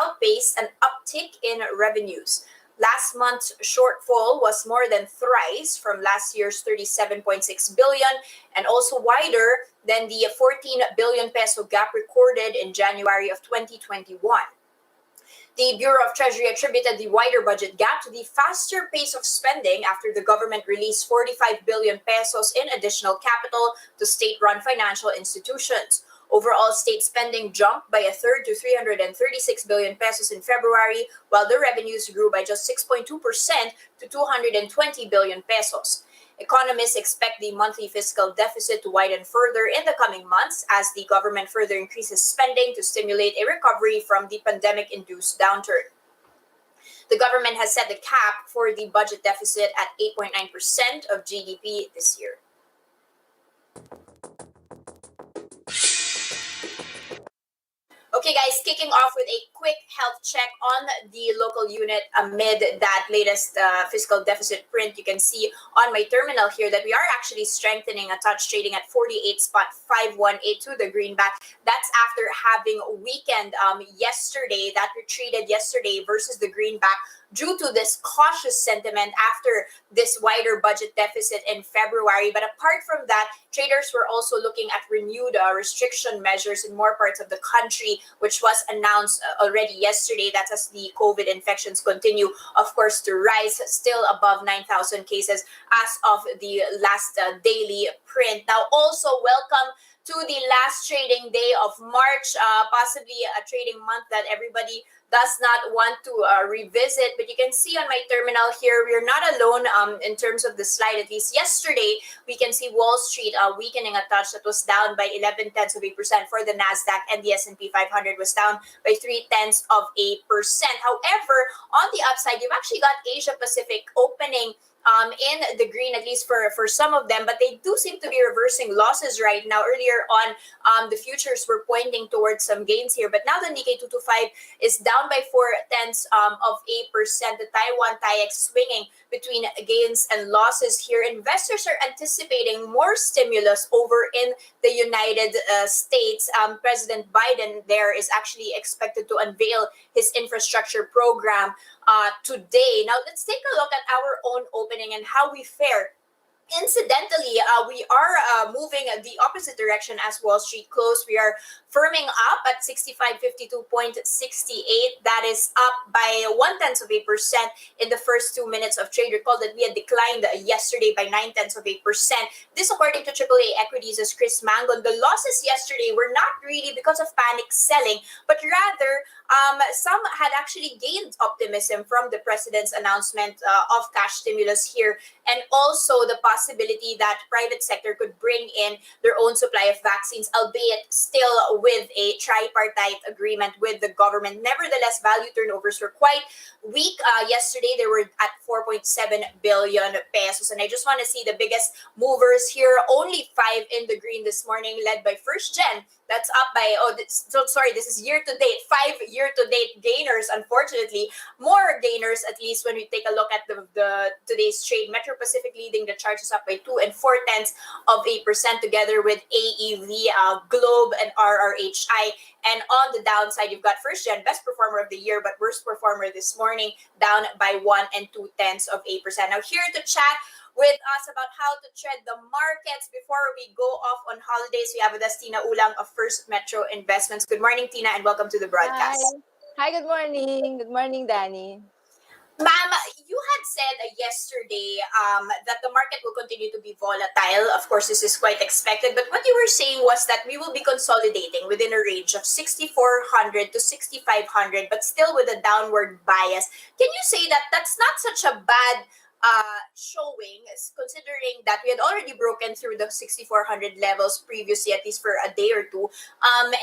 outpaced an uptick in revenues. Last month's shortfall was more than thrice from last year's 37.6 billion and also wider than the 14 billion peso gap recorded in January of 2021. The Bureau of Treasury attributed the wider budget gap to the faster pace of spending after the government released 45 billion pesos in additional capital to state-run financial institutions. Overall state spending jumped by a third to 336 billion pesos in February, while the revenues grew by just 6.2% to 220 billion pesos. Economists expect the monthly fiscal deficit to widen further in the coming months as the government further increases spending to stimulate a recovery from the pandemic-induced downturn. The government has set the cap for the budget deficit at 8.9% of GDP this year. Okay, guys, kicking off with a quick health check on the local unit amid that latest fiscal deficit print. You can see on my terminal here that we are actually strengthening a touch, trading at 48.5182, the greenback. That's after having a weekend yesterday that retreated yesterday versus the greenback due to this cautious sentiment after this wider budget deficit in February. But apart from that, traders were also looking at renewed restriction measures in more parts of the country, which was announced already yesterday. That's as the COVID infections continue, of course, to rise, still above 9,000 cases as of the last daily print. Now, also welcome to the last trading day of March, possibly a trading month that everybody does not want to revisit. But you can see on my terminal here, we're not alone in terms of the slide. At least yesterday, we can see Wall Street weakening a touch. That was down by 0.11% for the NASDAQ, and the S&P 500 was down by 0.3%. However, on the upside, you've actually got Asia Pacific opening in the green, at least for some of them, but they do seem to be reversing losses right now. Earlier on, the futures were pointing towards some gains here, but now the Nikkei 225 is down by 0.4%. The Taiwan TAIEX swinging between gains and losses here. Investors are anticipating more stimulus over in the United States. President Biden there is actually expected to unveil his infrastructure program today. Now, let's take a look at our own opening and how we fare. Incidentally, we are moving the opposite direction as Wall Street closed. We are firming up at 6552.68. That is up by 0.1% in the first 2 minutes of trade. Recall that we had declined yesterday by 0.9%. This according to AAA Equities' Chris Mangon. The losses yesterday were not really because of panic selling, but rather some had actually gained optimism from the president's announcement of cash stimulus here, and also the possibility that private sector could bring in their own supply of vaccines, albeit still with a tripartite agreement with the government. Nevertheless, value turnovers were quite weak. Yesterday, they were at 4.7 billion pesos. And I just want to see the biggest movers here. Only 5 in the green this morning, led by First Gen. That's up by, this is year to date. 5 year to date gainers, unfortunately. More gainers, at least when we take a look at the today's trade. Metro Pacific leading the charges up by 2.4% together with AEV, Globe, and RRHI. And on the downside, you've got First Gen, best performer of the year, but worst performer this morning, down by 1.2%. Now, here to chat with us about how to tread the markets before we go off on holidays, we have with us Tina Ulang of First Metro Investments. Good morning, Tina, and welcome to the broadcast. Hi, good morning. Good morning, Danie. Ma'am, you had said yesterday that the market will continue to be volatile. Of course, this is quite expected. But what you were saying was that we will be consolidating within a range of 6,400 to 6,500, but still with a downward bias. Can you say that that's not such a bad showing, considering that we had already broken through the 6,400 levels previously, at least for a day or two, and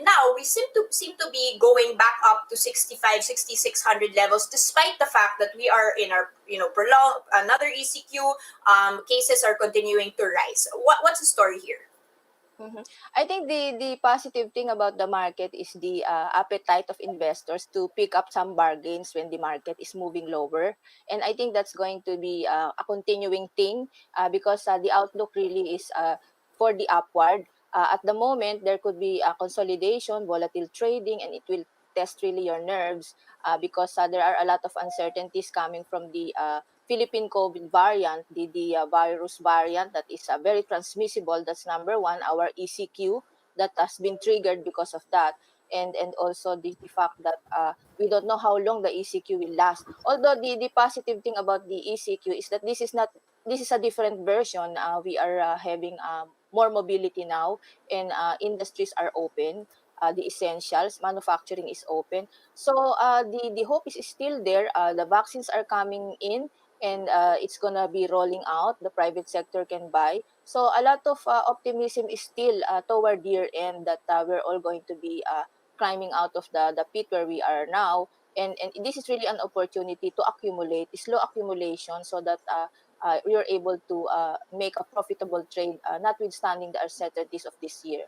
now we seem to be going back up to 6,600 levels, despite the fact that we are in our prolonged another ECQ. Cases are continuing to rise. What's the story here? I think the positive thing about the market is the appetite of investors to pick up some bargains when the market is moving lower. And I think that's going to be a continuing thing because the outlook really is for the upward. At the moment, there could be a consolidation, volatile trading, and it will test really your nerves, because there are a lot of uncertainties coming from the Philippine COVID variant, the virus variant that is very transmissible. That's number one. Our ECQ that has been triggered because of that, and also the fact that we don't know how long the ECQ will last. Although the positive thing about the ECQ is that this is a different version. We are having more mobility now, and industries are open. The essentials, manufacturing is open. So the hope is still there. The vaccines are coming in, and it's gonna be rolling out. The private sector can buy. So a lot of optimism is still toward year end that we're all going to be climbing out of the pit where we are now. And this is really an opportunity to accumulate, slow accumulation, so that you're able to make a profitable trade, notwithstanding the uncertainties of this year.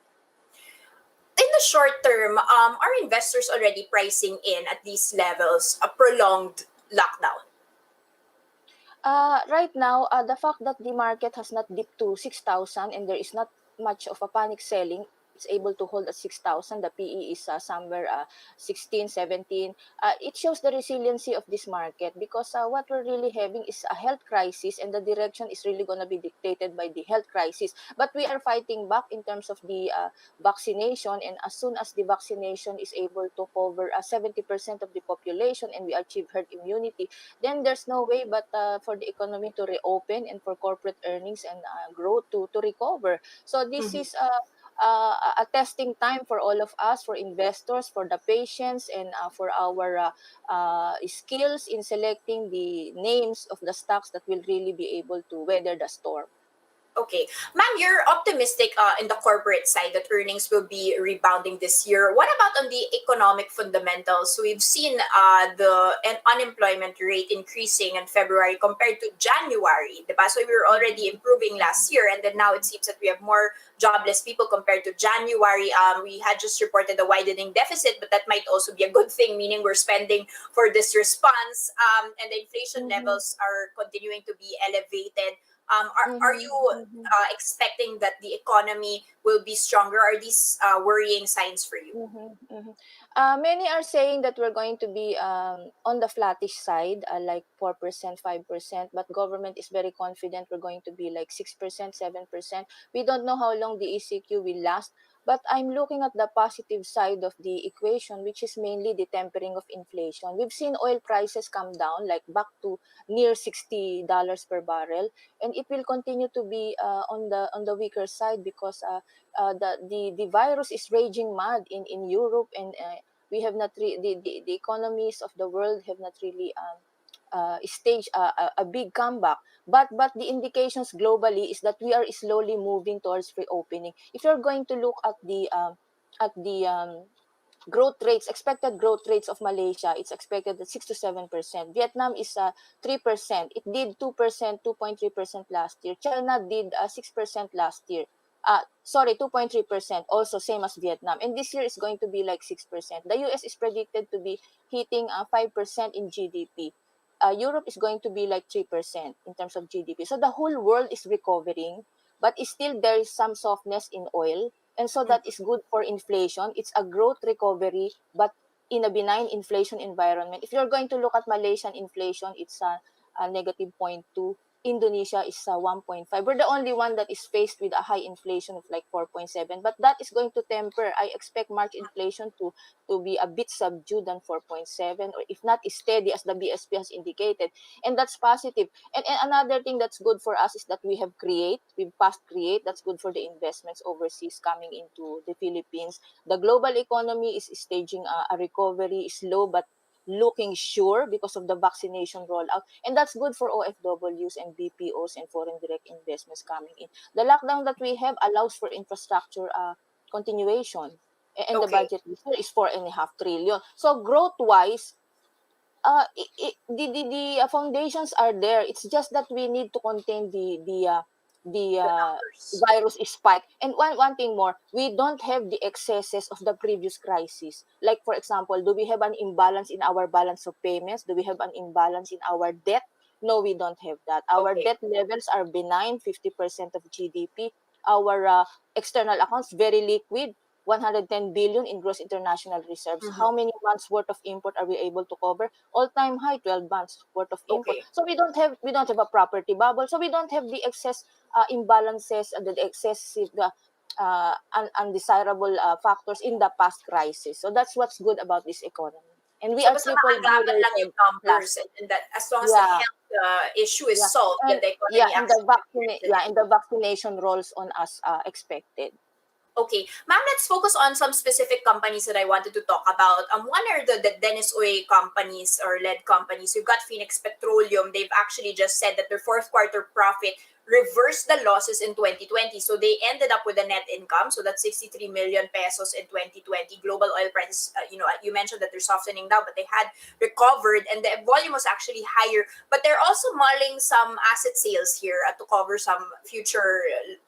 In the short term, are investors already pricing in at these levels a prolonged lockdown? Right now, the fact that the market has not dipped to 6,000 and there is not much of a panic selling, it's able to hold at 6,000. The PE is somewhere 16, 17. It shows the resiliency of this market, because what we're really having is a health crisis, and the direction is really going to be dictated by the health crisis. But we are fighting back in terms of the vaccination, and as soon as the vaccination is able to cover 70% of the population and we achieve herd immunity, then there's no way but for the economy to reopen and for corporate earnings and growth to recover. So this Mhm. is a testing time for all of us, for investors, for the patients, and for our skills in selecting the names of the stocks that will really be able to weather the storm. Okay. Ma'am, you're optimistic in the corporate side that earnings will be rebounding this year. What about on the economic fundamentals? We've seen unemployment rate increasing in February compared to January. Diba? So we were already Mhm. improving last year, and then now it seems that we have more jobless people compared to January. We had just reported a widening deficit, but that might also be a good thing, meaning we're spending for this response, and the inflation Mhm. levels are continuing to be elevated. Are you Mhm. Mhm. expecting that the economy will be stronger? Are these worrying signs for you? Mhm, mhm. Many are saying that we're going to be on the flattish side, like 4%, 5%, but government is very confident we're going to be like 6%, 7%. We don't know how long the ECQ will last, but I'm looking at the positive side of the equation, which is mainly the tempering of inflation. We've seen oil prices come down, like back to near $60 per barrel, and it will continue to be on the weaker side, because the virus is raging mad in Europe, and the economies of the world have not really staged a big comeback. But the indications globally is that we are slowly moving towards reopening. If you're going to look at the growth rates, expected growth rates of Malaysia, it's expected at 6 to 7%. Vietnam is 3%. It did 2%, 2.3% last year. China did 6% last year. Sorry, 2.3%, also same as Vietnam. And this year is going to be like 6%. The US is predicted to be hitting 5% in GDP. Europe is going to be like 3% in terms of GDP. So the whole world is recovering, but still there is some softness in oil, and so that is good for inflation. It's a growth recovery, but in a benign inflation environment. If you're going to look at Malaysian inflation, it's a negative 0.2. Indonesia is 1.5. We're the only one that is faced with a high inflation of like 4.7, but that is going to temper. I expect March inflation to be a bit subdued than 4.7, or if not steady as the BSP has indicated, and that's positive. And another thing that's good for us is that we've passed create. That's good for the investments overseas coming into the Philippines. The global economy is staging a recovery, slow but looking sure because of the vaccination rollout. And that's good for OFWs and BPOs and foreign direct investments coming in. The lockdown that we have allows for infrastructure continuation. And the Okay. budget this year is 4.5 trillion. So growth wise, the foundations are there. It's just that we need to contain the The numbers. virus spike. And one thing more, we don't have the excesses of the previous crisis. Like for example, do we have an imbalance in our balance of payments? Do we have an imbalance in our debt? No, we don't have that. Our Okay. debt levels are benign, 50% of GDP. Our external accounts very liquid. 110 billion in gross international reserves. Mhm. How many months worth of import are we able to cover? All-time high, 12 months worth of import. Okay. So we don't have a property bubble. So we don't have the excess imbalances and the excessive undesirable factors in the past crisis. So that's what's good about this economy. And we So are basta triple B maagapan lang rated yung numbers, plus. and that as long as the Yeah, health issue is yeah. solved, then And the yeah, economy and the actually appears in it. vaccination rolls on as expected. Okay, ma'am, let's focus on some specific companies that I wanted to talk about. One are the Dennis Uy companies or lead companies. We've got Phoenix Petroleum. They've actually just said that their fourth quarter profit reversed the losses in 2020. So they ended up with a net income. So that's 63 million pesos in 2020. Global oil prices, you mentioned that they're softening now, but they had recovered and the volume was actually higher. But they're also mulling some asset sales here to cover some future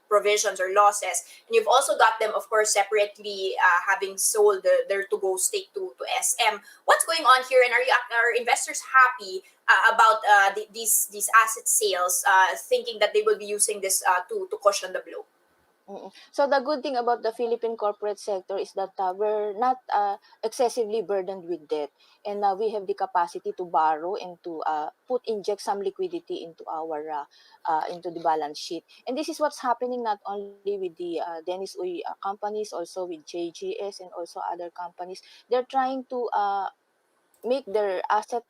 provisions or losses. And you've also got them, of course, separately having sold their to-go stake to SM. What's going on here, and are investors happy about these asset sales, thinking that they will be using this to cushion the blow? Mm. So the good thing about the Philippine corporate sector is that we're not excessively burdened with debt, and we have the capacity to borrow and to inject some liquidity into the balance sheet. And this is what's happening not only with the Dennis Uy companies, also with JGS and also other companies. They're trying to make their assets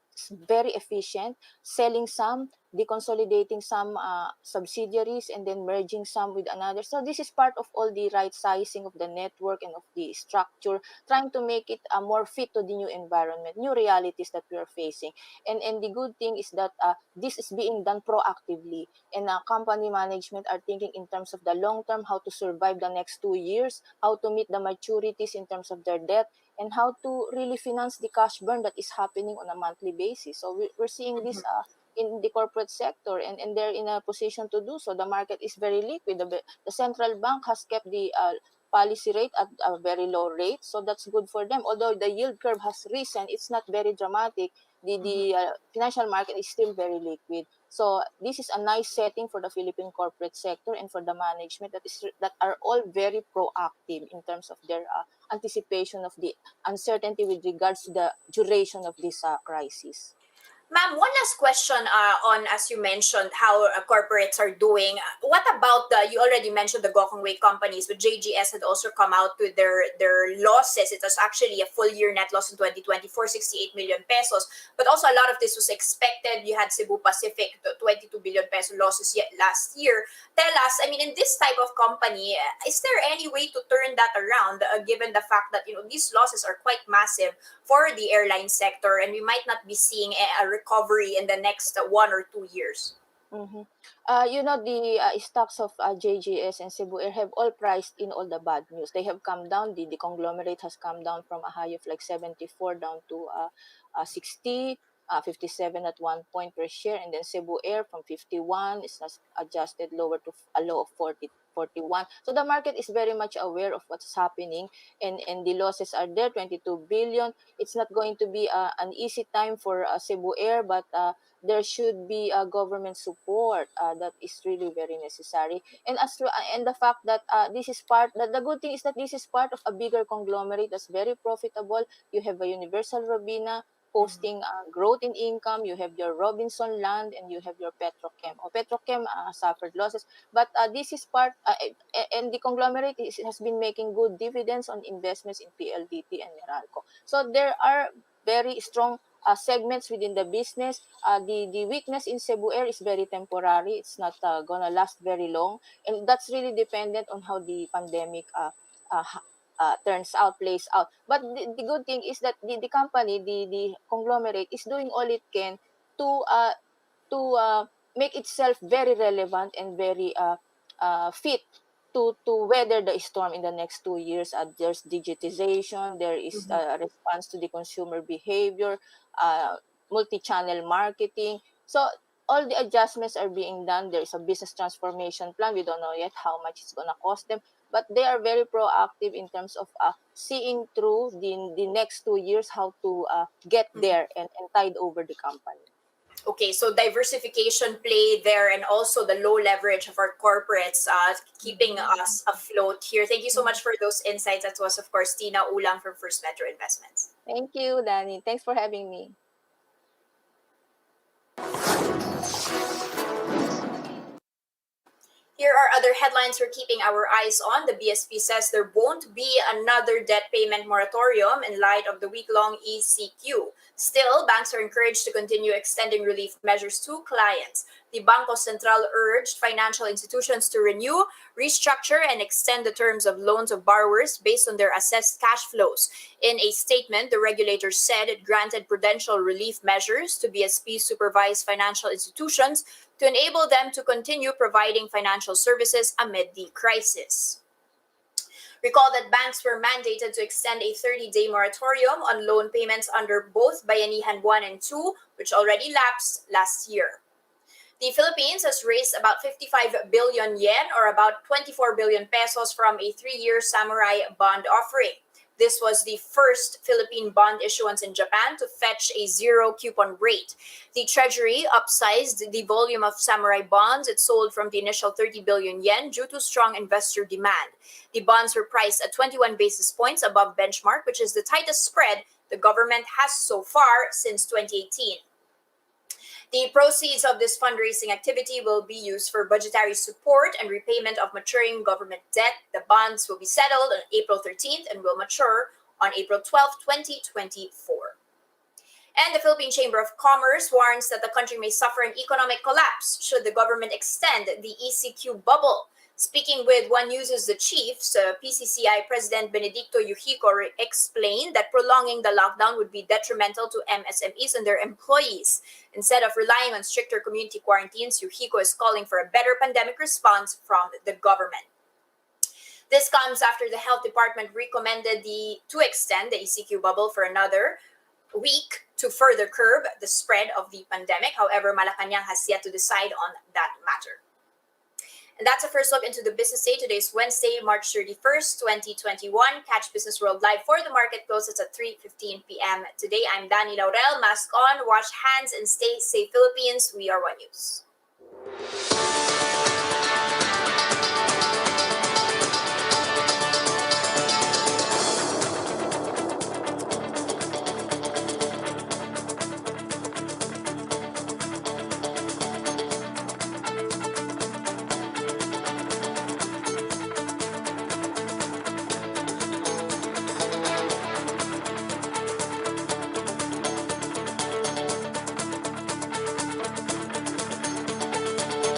very efficient, selling some, deconsolidating some subsidiaries, and then merging some with another. So this is part of all the right sizing of the network and of the structure, trying to make it more fit to the new environment, new realities that we are facing. And the good thing is that this is being done proactively, and company management are thinking in terms of the long term, how to survive the next 2 years, how to meet the maturities in terms of their debt, and how to really finance the cash burn that is happening on a monthly basis. So we're seeing this in the corporate sector, and they're in a position to do so. The market is very liquid. The central bank has kept the policy rate at a very low rate, so that's good for them. Although the yield curve has risen, it's not very dramatic. The financial market is still very liquid. So this is a nice setting for the Philippine corporate sector and for the management that are all very proactive in terms of their anticipation of the uncertainty with regards to the duration of this crisis. Ma'am, one last question on, as you mentioned, how corporates are doing. What about you already mentioned the Gokongwei companies, but JGS had also come out with their losses. It was actually a full year net loss in 2020, 68 million pesos. But also a lot of this was expected. You had Cebu Pacific, the 22 billion peso losses yet last year. Tell us, I mean, in this type of company, is there any way to turn that around, given the fact that, these losses are quite massive for the airline sector, and we might not be seeing a recovery in the next 1 or 2 years. Mm-hmm. The stocks of JGS and Cebu Air have all priced in all the bad news. They have come down. The conglomerate has come down from a high of like 74 down to 60, 57 at one point per share. And then Cebu Air from 51 is adjusted lower to a low of 40, 41. So the market is very much aware of what's happening, and the losses are there, 22 billion. It's not going to be an easy time for Cebu Air, but there should be a government support that is really very necessary. And the fact that this is part that the good thing is that this is part of a bigger conglomerate that's very profitable. You have a Universal Robina posting growth in income. You have your Robinson Land, and you have your Petrochem. Petrochem suffered losses, but this is part and the conglomerate has been making good dividends on investments in PLDT and Meralco. So there are very strong segments within the business. The weakness in Cebu Air is very temporary. It's not gonna last very long, and that's really dependent on how the pandemic uh, turns out, plays out. But the good thing is that the company, the conglomerate, is doing all it can to uh, to make itself very relevant and very fit to weather the storm in the next 2 years. There's digitization, there is Mhm. a response to the consumer behavior, uh, multi-channel marketing. So all the adjustments are being done. There's a business transformation plan. We don't know yet how much it's gonna cost them, but they are very proactive in terms of seeing through the next 2 years how to get Mhm. there and tide over the company. Okay, so diversification play there, and also the low leverage of our corporates keeping us afloat here. Thank you so much for those insights. That was, of course, Tina Ulang from First Metro Investments. Thank you, Danie. Thanks for having me. Here are other headlines we're keeping our eyes on. The BSP says there won't be another debt payment moratorium in light of the week-long ECQ. Still, banks are encouraged to continue extending relief measures to clients. The Bangko Sentral urged financial institutions to renew, restructure, and extend the terms of loans of borrowers based on their assessed cash flows. In a statement, the regulator said it granted prudential relief measures to BSP-supervised financial institutions to enable them to continue providing financial services amid the crisis. Recall that banks were mandated to extend a 30-day moratorium on loan payments under both Bayanihan 1 and 2, which already lapsed last year. The Philippines has raised about 55 billion yen, or about 24 billion pesos, from a 3-year samurai bond offering. This was the first Philippine bond issuance in Japan to fetch a zero coupon rate. The Treasury upsized the volume of samurai bonds it sold from the initial 30 billion yen due to strong investor demand. The bonds were priced at 21 basis points above benchmark, which is the tightest spread the government has so far since 2018. The proceeds of this fundraising activity will be used for budgetary support and repayment of maturing government debt. The bonds will be settled on April 13th and will mature on April 12th, 2024. And the Philippine Chamber of Commerce warns that the country may suffer an economic collapse should the government extend the ECQ bubble. Speaking with One News's The Chiefs, PCCI President Benedicto Yuhico explained that prolonging the lockdown would be detrimental to MSMEs and their employees. Instead of relying on stricter community quarantines, Yuhico is calling for a better pandemic response from the government. This comes after the Health Department recommended to extend the ECQ bubble for another week to further curb the spread of the pandemic. However, Malacanang has yet to decide on that matter. And that's a first look into the business day. Today is Wednesday, March 31st, 2021. Catch Business World live for the market closes at 3:15 p.m. today. I'm Danie Laurel. Mask on, wash hands, and stay safe, Philippines. We are One News.